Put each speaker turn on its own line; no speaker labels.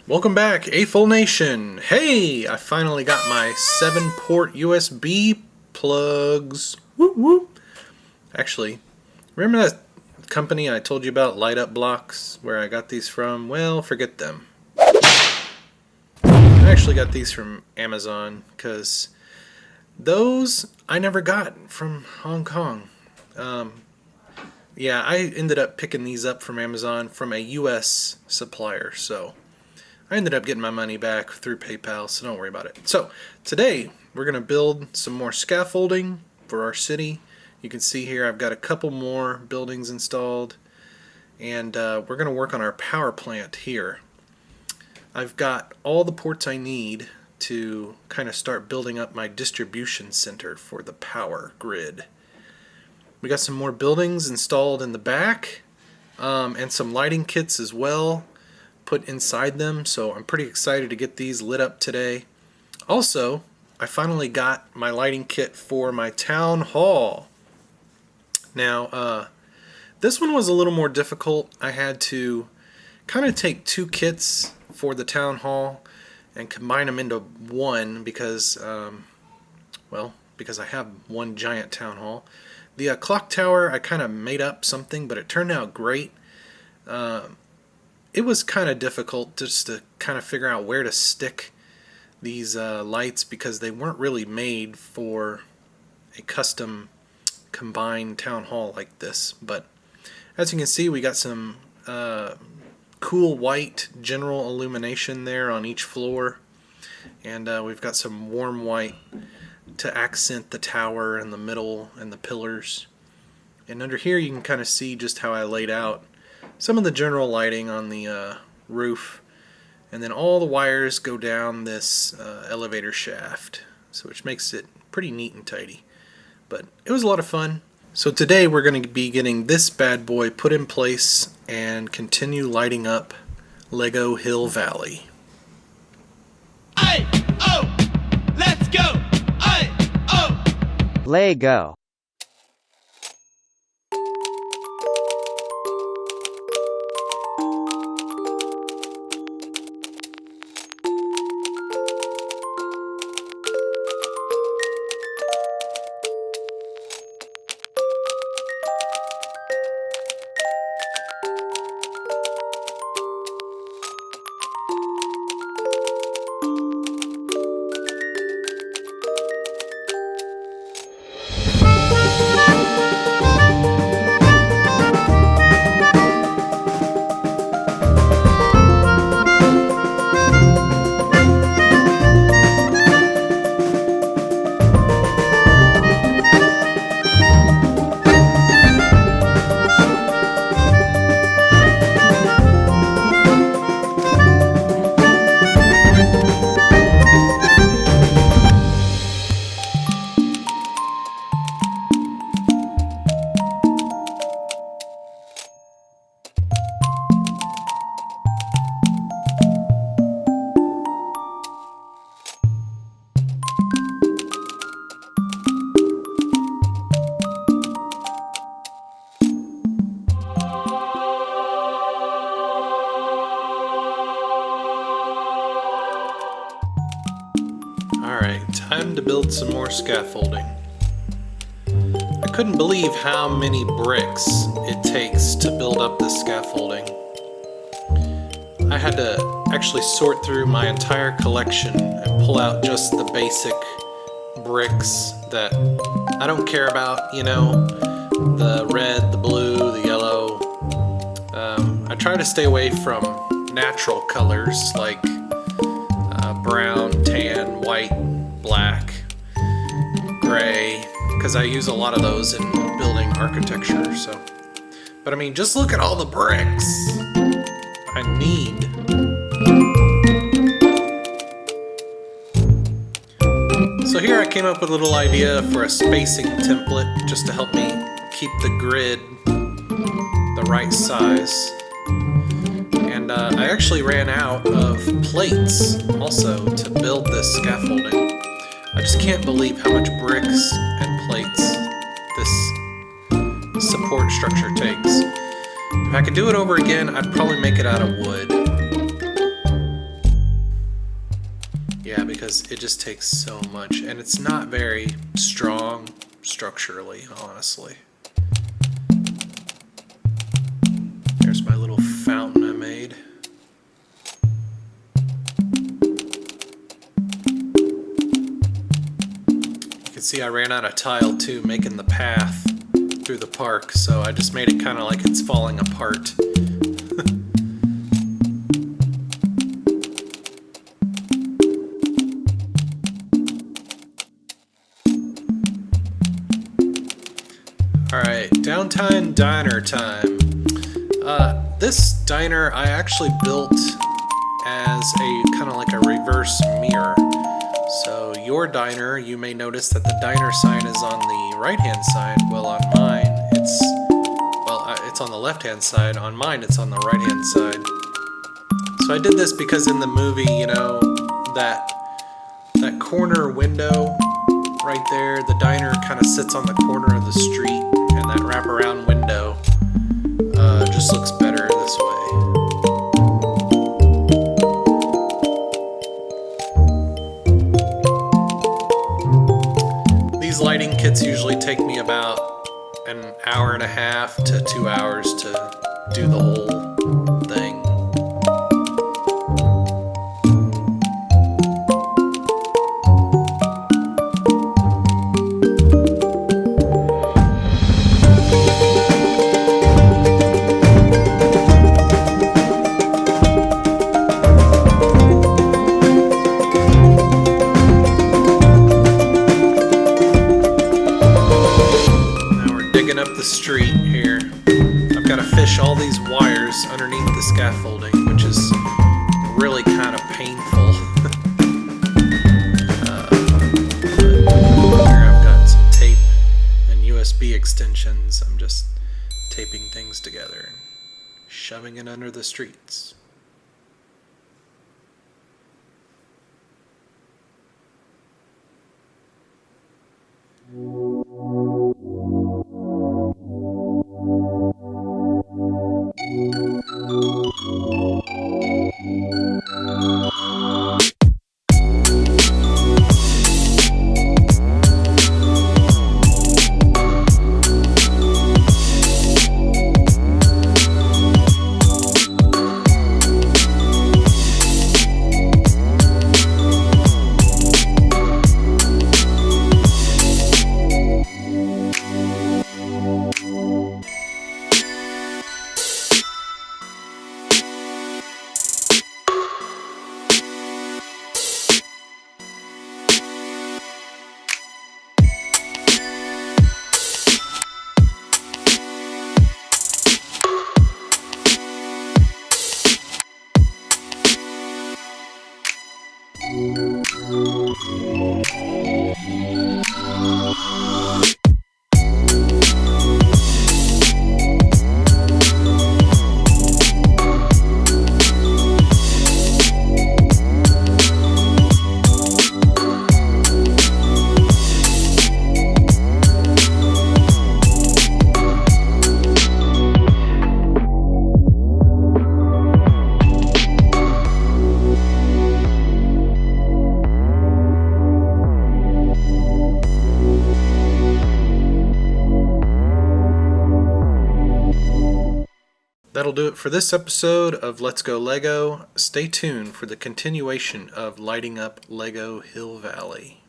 Welcome back, Full Nation. Hey, I finally got my 7-port USB plugs. Whoop whoop. Actually, remember that company I told you about, Light Up Blocks, where I got these from? Well, forget them. I actually got these from Amazon because those I never got from Hong Kong. Yeah, I ended up picking these up from Amazon from a US supplier, so I ended up getting my money back through PayPal, so don't worry about it. So today we're going to build some more scaffolding for our city. You can see here I've got a couple more buildings installed, and we're going to work on our power plant here. I've got all the ports I need to kind of start building up my distribution center for the power grid. We got some more buildings installed in the back, and some lighting kits as well put inside them, so I'm pretty excited to get these lit up today. Also, I finally got my lighting kit for my town hall. Now, this one was a little more difficult. I had to kind of take two kits for the town hall and combine them into one because, because I have one giant town hall. The clock tower, I kind of made up something, but it turned out great. It was kind of difficult just to kind of figure out where to stick these lights because they weren't really made for a custom combined town hall like this. But as you can see, we got some cool white general illumination there on each floor, and we've got some warm white to accent the tower in the middle and the pillars. And under here you can kind of see just how I laid out some of the general lighting on the roof, and then all the wires go down this elevator shaft, so which makes it pretty neat and tidy. But it was a lot of fun. So today we're going to be getting this bad boy put in place and continue lighting up Lego Hill Valley.
Aye, oh, let's go. Aye, oh.
Lego.
Alright, time to build some more scaffolding. I couldn't believe how many bricks it takes to build up this scaffolding. I had to actually sort through my entire collection and pull out just the basic bricks that I don't care about, you know, the red, the blue, the yellow. I try to stay away from natural colors like brown, tan, white, black, gray, because I use a lot of those in building architecture. So, but I mean, just look at all the bricks I need. So here I came up with a little idea for a spacing template just to help me keep the grid the right size. And I actually ran out of plates also to build this scaffolding. I just can't believe how much bricks and plates this support structure takes. If I could do it over again, I'd probably make it out of wood. Yeah, because it just takes so much, and it's not very strong structurally, honestly. There's my little fountain I made. You can see I ran out of tile too, making the path through the park, so I just made it kind of like it's falling apart. Alright, downtown diner time. This diner I actually built as a kind of like a reverse mirror. So your diner, you may notice that the diner sign is on the right hand side. Well, on mine it's on the left hand side. On mine it's on the right hand side. So I did this because in the movie, you know, that corner window right there, the diner kind of sits on the corner of the street, and that wraparound window just looks better this way. These lighting kits usually take me about an hour and a half to 2 hours to do the whole thing. Up the street here. I've got to fish all these wires underneath the scaffolding, which is really kind of painful. Here I've got some tape and USB extensions. I'm just taping things together and shoving it under the streets. That'll do it for this episode of Let's Go Lego. Stay tuned for the continuation of lighting up Lego Hill Valley.